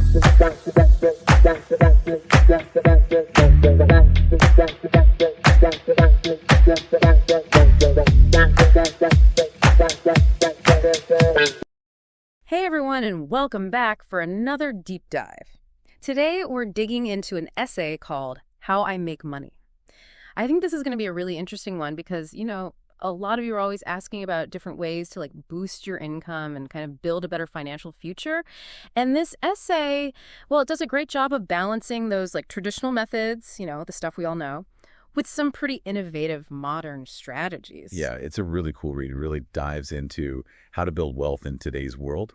Hey everyone, and welcome back for another deep dive. Today we're digging into an essay called How I Make Money. I think this is going to be a really interesting one because, a lot of you are always asking about different ways to boost your income and kind of build a better financial future. And this essay, well, it does a great job of balancing those traditional methods, the stuff we all know, with some pretty innovative modern strategies. Yeah, it's a really cool read. It really dives into how to build wealth in today's world.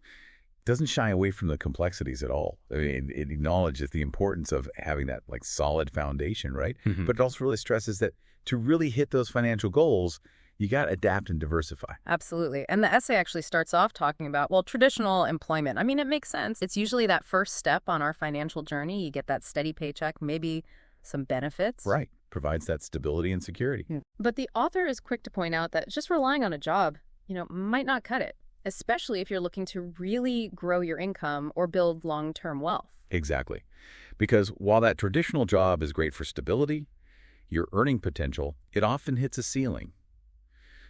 It doesn't shy away from the complexities at all. I mean, it acknowledges the importance of having that solid foundation, right? Mm-hmm. But it also really stresses that to really hit those financial goals, you got to adapt and diversify. Absolutely. And the essay actually starts off talking about, traditional employment. I mean, it makes sense. It's usually that first step on our financial journey. You get that steady paycheck, maybe some benefits. Right. Provides that stability and security. Yeah. But the author is quick to point out that just relying on a job, might not cut it, especially if you're looking to really grow your income or build long-term wealth. Exactly. Because while that traditional job is great for stability, your earning potential, it often hits a ceiling.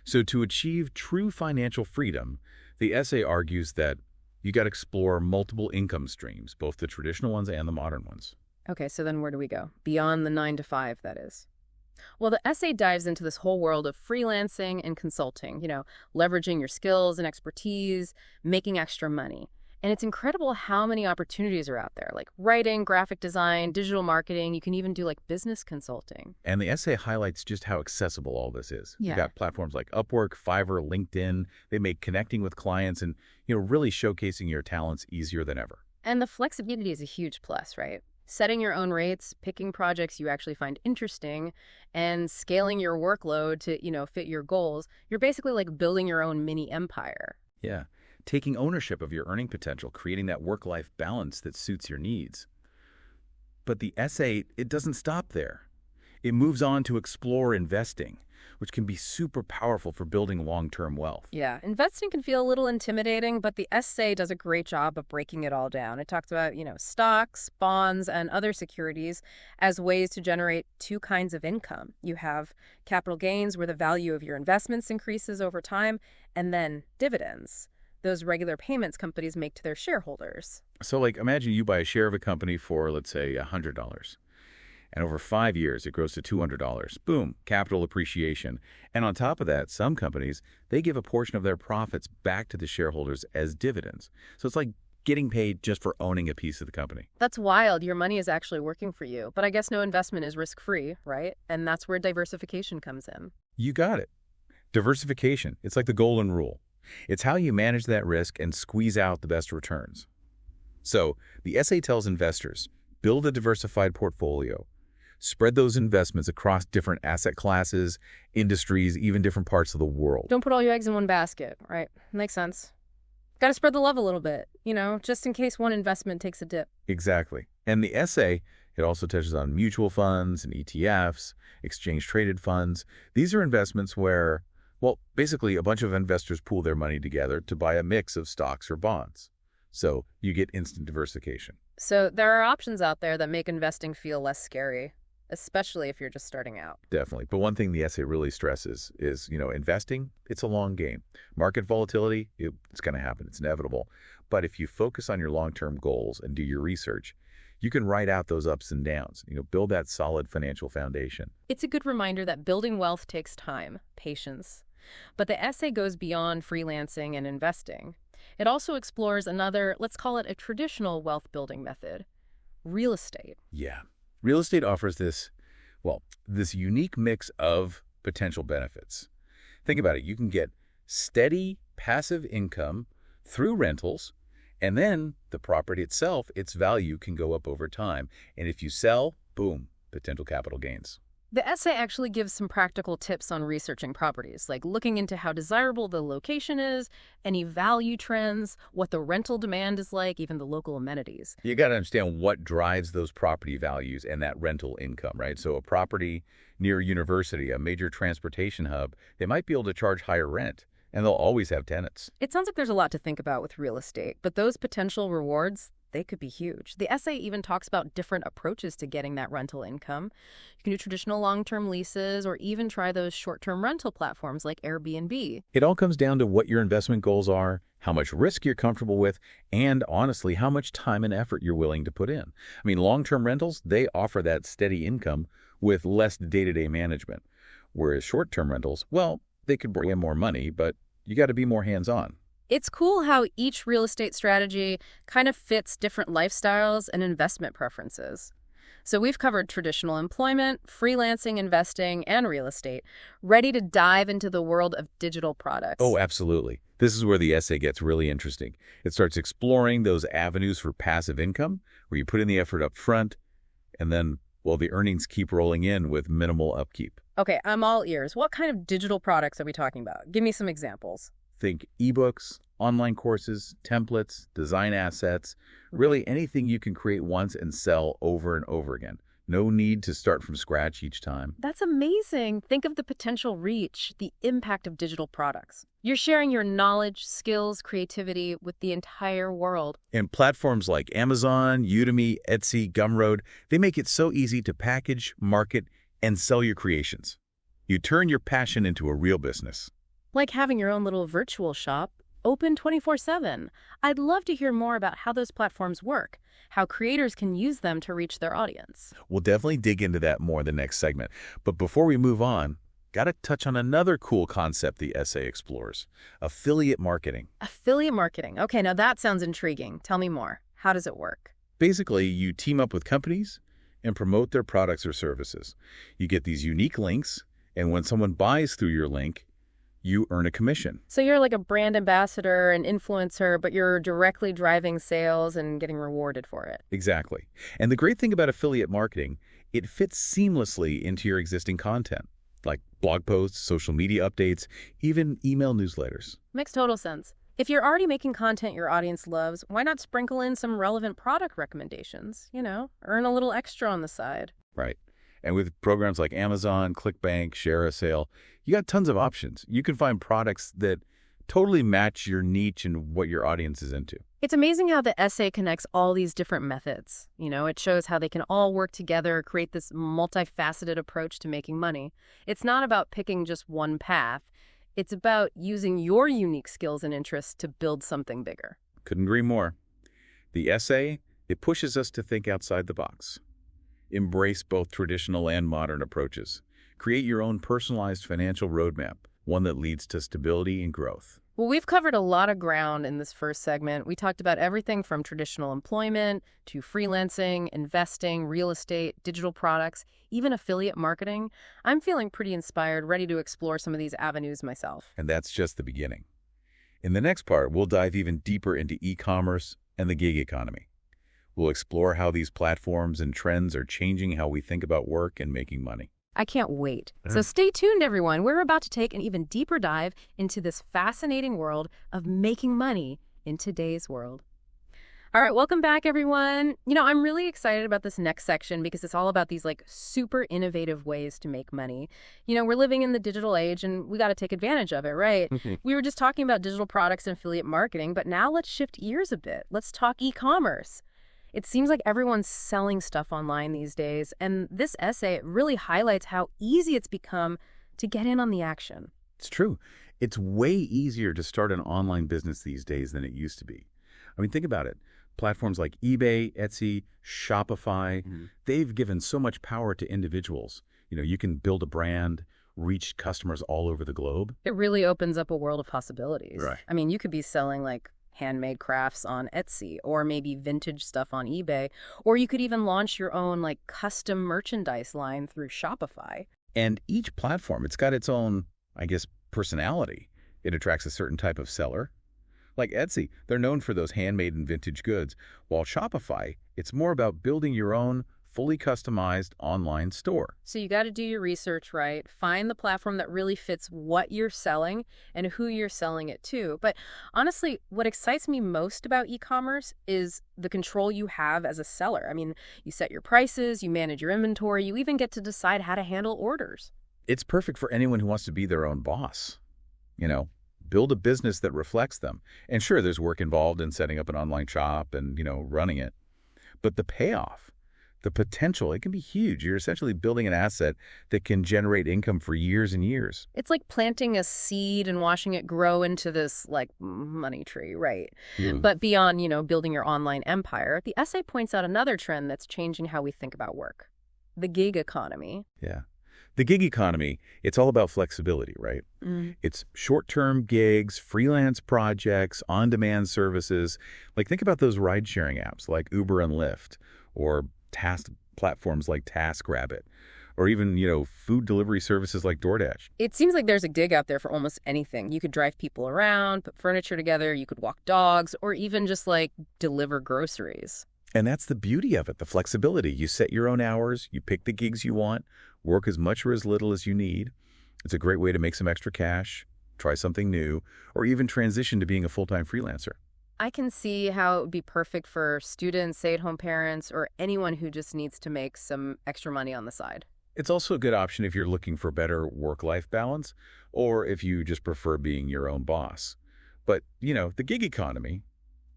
So to achieve true financial freedom, the essay argues that you got to explore multiple income streams, both the traditional ones and the modern ones. Okay, so then where do we go? Beyond the 9 to 5, that is. Well, the essay dives into this whole world of freelancing and consulting, leveraging your skills and expertise, making extra money. And it's incredible how many opportunities are out there, like writing, graphic design, digital marketing. You can even do business consulting. And the essay highlights just how accessible all this is. Yeah. You've got platforms like Upwork, Fiverr, LinkedIn. They make connecting with clients and, really showcasing your talents easier than ever. And the flexibility is a huge plus, right? Setting your own rates, picking projects you actually find interesting, and scaling your workload to, fit your goals. You're basically building your own mini empire. Yeah. Taking ownership of your earning potential, creating that work-life balance that suits your needs. But the essay, it doesn't stop there. It moves on to explore investing, which can be super powerful for building long-term wealth. Yeah, investing can feel a little intimidating, but the essay does a great job of breaking it all down. It talks about, stocks, bonds, and other securities as ways to generate two kinds of income. You have capital gains, where the value of your investments increases over time, and then dividends, those regular payments companies make to their shareholders. So imagine you buy a share of a company for, let's say, $100. And over 5 years, it grows to $200. Boom, capital appreciation. And on top of that, some companies, they give a portion of their profits back to the shareholders as dividends. So it's like getting paid just for owning a piece of the company. That's wild. Your money is actually working for you. But I guess no investment is risk-free, right? And that's where diversification comes in. You got it. Diversification. It's like the golden rule. It's how you manage that risk and squeeze out the best returns. So the essay tells investors, build a diversified portfolio. Spread those investments across different asset classes, industries, even different parts of the world. Don't put all your eggs in one basket, right? Makes sense. Got to spread the love a little bit, just in case one investment takes a dip. Exactly. And the essay, it also touches on mutual funds and ETFs, exchange-traded funds. These are investments where, basically a bunch of investors pool their money together to buy a mix of stocks or bonds. So you get instant diversification. So there are options out there that make investing feel less scary, especially if you're just starting out. Definitely. But one thing the essay really stresses is, investing, it's a long game. Market volatility, it's going to happen. It's inevitable. But if you focus on your long-term goals and do your research, you can ride out those ups and downs, build that solid financial foundation. It's a good reminder that building wealth takes time, patience. But the essay goes beyond freelancing and investing. It also explores another, let's call it a traditional wealth-building method, real estate. Yeah. Real estate offers this unique mix of potential benefits. Think about it. You can get steady, passive income through rentals, and then the property itself, its value can go up over time. And if you sell, boom, potential capital gains. The essay actually gives some practical tips on researching properties, like looking into how desirable the location is, any value trends, what the rental demand is like, even the local amenities. You got to understand what drives those property values and that rental income, right? So a property near a university, a major transportation hub, they might be able to charge higher rent, and they'll always have tenants. It sounds like there's a lot to think about with real estate, but those potential rewards, they could be huge. The essay even talks about different approaches to getting that rental income. You can do traditional long-term leases or even try those short-term rental platforms like Airbnb. It all comes down to what your investment goals are, how much risk you're comfortable with, and honestly, how much time and effort you're willing to put in. I mean, long-term rentals, they offer that steady income with less day-to-day management. Whereas short-term rentals, well, they could bring in more money, but you got to be more hands-on. It's cool how each real estate strategy kind of fits different lifestyles and investment preferences. So we've covered traditional employment, freelancing, investing, and real estate, ready to dive into the world of digital products. Oh, absolutely. This is where the essay gets really interesting. It starts exploring those avenues for passive income, where you put in the effort up front, and then, well, the earnings keep rolling in with minimal upkeep. Okay, I'm all ears. What kind of digital products are we talking about? Give me some examples. Think ebooks, online courses, templates, design assets, really anything you can create once and sell over and over again. No need to start from scratch each time. That's amazing. Think of the potential reach, the impact of digital products. You're sharing your knowledge, skills, creativity with the entire world. And platforms like Amazon, Udemy, Etsy, Gumroad, they make it so easy to package, market, and sell your creations. You turn your passion into a real business. Like having your own little virtual shop, open 24/7. I'd love to hear more about how those platforms work, how creators can use them to reach their audience. We'll definitely dig into that more in the next segment. But before we move on, got to touch on another cool concept the essay explores: affiliate marketing. Affiliate marketing. Okay, now that sounds intriguing. Tell me more. How does it work? Basically, you team up with companies and promote their products or services. You get these unique links, and when someone buys through your link, you earn a commission. So you're like a brand ambassador, an influencer, but you're directly driving sales and getting rewarded for it. Exactly. And the great thing about affiliate marketing, it fits seamlessly into your existing content, like blog posts, social media updates, even email newsletters. Makes total sense. If you're already making content your audience loves, why not sprinkle in some relevant product recommendations? Earn a little extra on the side. Right. And with programs like Amazon, ClickBank, ShareASale, you got tons of options. You can find products that totally match your niche and what your audience is into. It's amazing how the essay connects all these different methods. It shows how they can all work together, create this multifaceted approach to making money. It's not about picking just one path. It's about using your unique skills and interests to build something bigger. Couldn't agree more. The essay, it pushes us to think outside the box. Embrace both traditional and modern approaches. Create your own personalized financial roadmap, one that leads to stability and growth. Well, we've covered a lot of ground in this first segment. We talked about everything from traditional employment to freelancing, investing, real estate, digital products, even affiliate marketing. I'm feeling pretty inspired, ready to explore some of these avenues myself. And that's just the beginning. In the next part, we'll dive even deeper into e-commerce and the gig economy. We'll explore how these platforms and trends are changing how we think about work and making money. I can't wait. So stay tuned, everyone. We're about to take an even deeper dive into this fascinating world of making money in today's world. All right, welcome back, everyone. I'm really excited about this next section because it's all about these super innovative ways to make money. We're living in the digital age and we got to take advantage of it, right? We were just talking about digital products and affiliate marketing, but now let's shift gears a bit. Let's talk e-commerce. It seems like everyone's selling stuff online these days, and this essay really highlights how easy it's become to get in on the action. It's true. It's way easier to start an online business these days than it used to be. I mean, think about it. Platforms like eBay, Etsy, Shopify, they've given so much power to individuals. You can build a brand, reach customers all over the globe. It really opens up a world of possibilities. Right. I mean, you could be selling handmade crafts on Etsy, or maybe vintage stuff on eBay, or you could even launch your own custom merchandise line through Shopify. And each platform, it's got its own, personality. It attracts a certain type of seller. Like Etsy, they're known for those handmade and vintage goods, while Shopify, it's more about building your own fully customized online store. So you got to do your research right, find the platform that really fits what you're selling and who you're selling it to. But honestly, what excites me most about e-commerce is the control you have as a seller. I mean, you set your prices, you manage your inventory, you even get to decide how to handle orders. It's perfect for anyone who wants to be their own boss. build a business that reflects them. And sure, there's work involved in setting up an online shop and, running it. But the payoff, the potential, it can be huge. You're essentially building an asset that can generate income for years and years. It's like planting a seed and watching it grow into this, like, money tree, right? But beyond, building your online empire, the essay points out another trend that's changing how we think about work: the gig economy. Yeah. The gig economy, it's all about flexibility, right? It's short-term gigs, freelance projects, on-demand services. Like, think about those ride-sharing apps like Uber and Lyft, or task platforms like TaskRabbit, or even, food delivery services like DoorDash. It seems like there's a gig out there for almost anything. You could drive people around, put furniture together, you could walk dogs, or even just, like, deliver groceries. And that's the beauty of it, the flexibility. You set your own hours, you pick the gigs you want, work as much or as little as you need. It's a great way to make some extra cash, try something new, or even transition to being a full-time freelancer. I can see how it would be perfect for students, stay-at-home parents, or anyone who just needs to make some extra money on the side. It's also a good option if you're looking for better work-life balance, or if you just prefer being your own boss. But, the gig economy,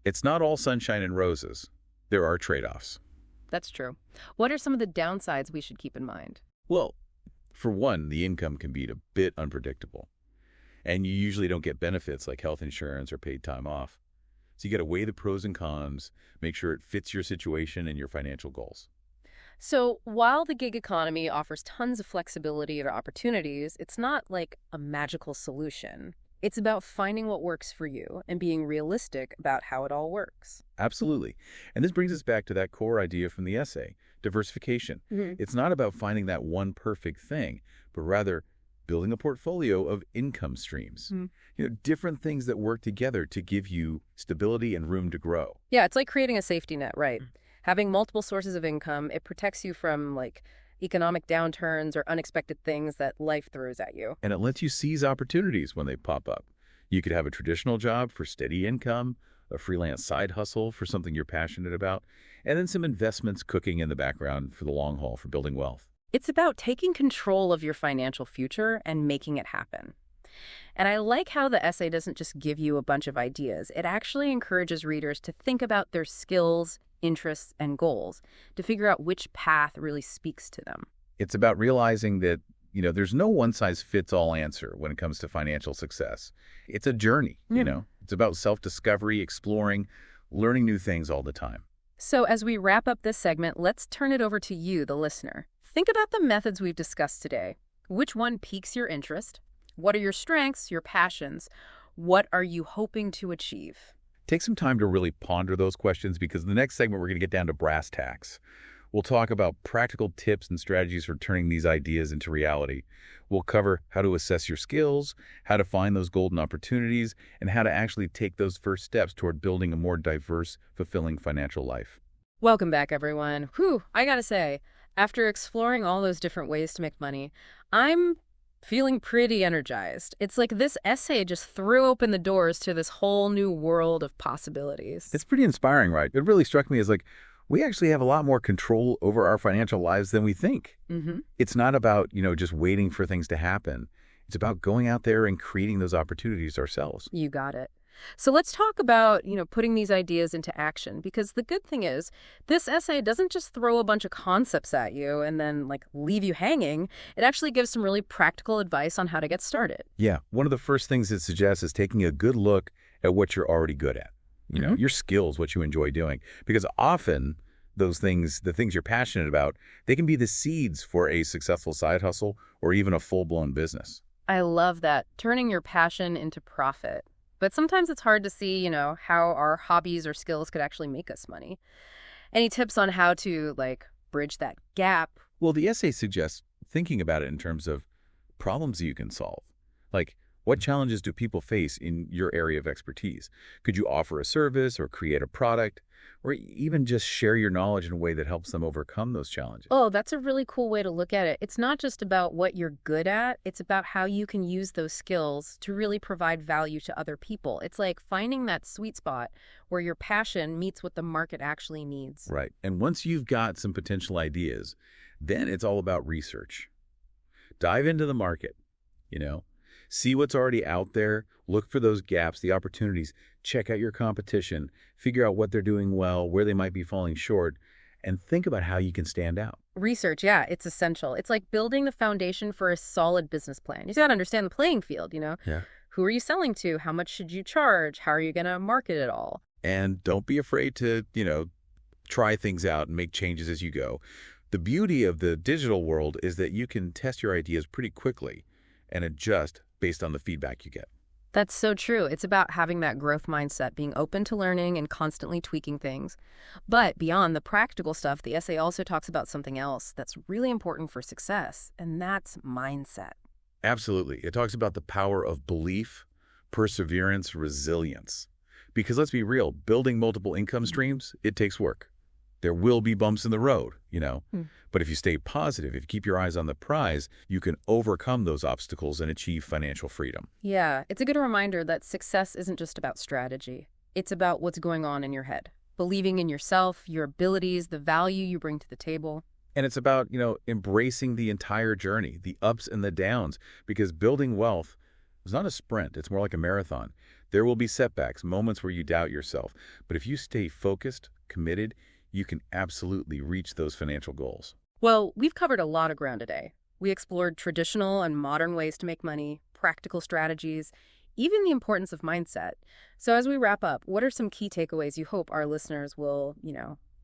it's not all sunshine and roses. There are trade-offs. That's true. What are some of the downsides we should keep in mind? Well, for one, the income can be a bit unpredictable, and you usually don't get benefits like health insurance or paid time off. So you got to weigh the pros and cons, make sure it fits your situation and your financial goals. So while the gig economy offers tons of flexibility and opportunities, it's not like a magical solution. It's about finding what works for you and being realistic about how it all works. Absolutely. And this brings us back to that core idea from the essay, diversification. It's not about finding that one perfect thing, but rather building a portfolio of income streams. Different things that work together to give you stability and room to grow. Yeah, it's like creating a safety net, right? Having multiple sources of income, it protects you from, like, economic downturns or unexpected things that life throws at you. And it lets you seize opportunities when they pop up. You could have a traditional job for steady income, a freelance side hustle for something you're passionate about, and then some investments cooking in the background for the long haul for building wealth. It's about taking control of your financial future and making it happen. And I like how the essay doesn't just give you a bunch of ideas. It actually encourages readers to think about their skills, interests, and goals to figure out which path really speaks to them. It's about realizing that, there's no one-size-fits-all answer when it comes to financial success. It's a journey, It's about self-discovery, exploring, learning new things all the time. So as we wrap up this segment, let's turn it over to you, the listener. Think about the methods we've discussed today. Which one piques your interest? What are your strengths, your passions? What are you hoping to achieve? Take some time to really ponder those questions, because in the next segment, we're going to get down to brass tacks. We'll talk about practical tips and strategies for turning these ideas into reality. We'll cover how to assess your skills, how to find those golden opportunities, and how to actually take those first steps toward building a more diverse, fulfilling financial life. Welcome back, everyone. Whew, I gotta say, after exploring all those different ways to make money, I'm feeling pretty energized. It's like this essay just threw open the doors to this whole new world of possibilities. It's pretty inspiring, right? It really struck me as we actually have a lot more control over our financial lives than we think. It's not about, just waiting for things to happen. It's about going out there and creating those opportunities ourselves. You got it. So let's talk about, putting these ideas into action, because the good thing is this essay doesn't just throw a bunch of concepts at you and then, like, leave you hanging. It actually gives some really practical advice on how to get started. Yeah. One of the first things it suggests is taking a good look at what you're already good at. Your skills, what you enjoy doing. Because often those things, the things you're passionate about, they can be the seeds for a successful side hustle or even a full-blown business. I love that, turning your passion into profit. But sometimes it's hard to see, how our hobbies or skills could actually make us money. Any tips on how to, like, bridge that gap? Well, the essay suggests thinking about it in terms of problems you can solve. Like, what challenges do people face in your area of expertise? Could you offer a service or create a product, or even just share your knowledge in a way that helps them overcome those challenges? Oh, that's a really cool way to look at it. It's not just about what you're good at. It's about how you can use those skills to really provide value to other people. It's like finding that sweet spot where your passion meets what the market actually needs. Right. And once you've got some potential ideas, then it's all about research. Dive into the market, See what's already out there, look for those gaps, the opportunities, check out your competition, figure out what they're doing well, where they might be falling short, and think about how you can stand out. Research, yeah, it's essential. It's like building the foundation for a solid business plan. You just got to understand the playing field, you know? Yeah. Who are you selling to? How much should you charge? How are you going to market it all? And don't be afraid to, try things out and make changes as you go. The beauty of the digital world is that you can test your ideas pretty quickly and adjust based on the feedback you get. That's so true. It's about having that growth mindset, being open to learning and constantly tweaking things. But beyond the practical stuff, the essay also talks about something else that's really important for success, and that's mindset. Absolutely. It talks about the power of belief, perseverance, resilience. Because let's be real, building multiple income streams, it takes work. There will be bumps in the road. Hmm. But if you stay positive, if you keep your eyes on the prize, you can overcome those obstacles and achieve financial freedom. Yeah, it's a good reminder that success isn't just about strategy. It's about what's going on in your head, believing in yourself, your abilities, the value you bring to the table. And it's about, embracing the entire journey, the ups and the downs, because building wealth is not a sprint. It's more like a marathon. There will be setbacks, moments where you doubt yourself. But if you stay focused, committed, you can absolutely reach those financial goals. Well, we've covered a lot of ground today. We explored traditional and modern ways to make money, practical strategies, even the importance of mindset. So as we wrap up, what are some key takeaways you hope our listeners will,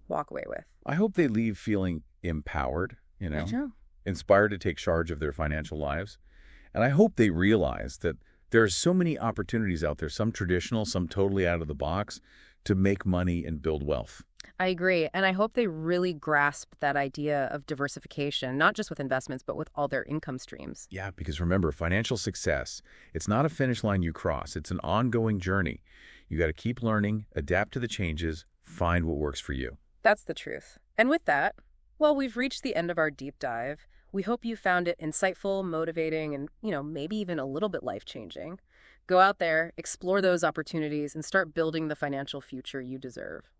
walk away with? I hope they leave feeling empowered, Sure. inspired to take charge of their financial lives. And I hope they realize that there are so many opportunities out there, some traditional, some totally out of the box, to make money and build wealth. I agree. And I hope they really grasp that idea of diversification, not just with investments, but with all their income streams. Yeah, because remember, financial success, it's not a finish line you cross. It's an ongoing journey. You got to keep learning, adapt to the changes, find what works for you. That's the truth. And with that, well, we've reached the end of our deep dive. We hope you found it insightful, motivating, and, maybe even a little bit life-changing. Go out there, explore those opportunities, and start building the financial future you deserve.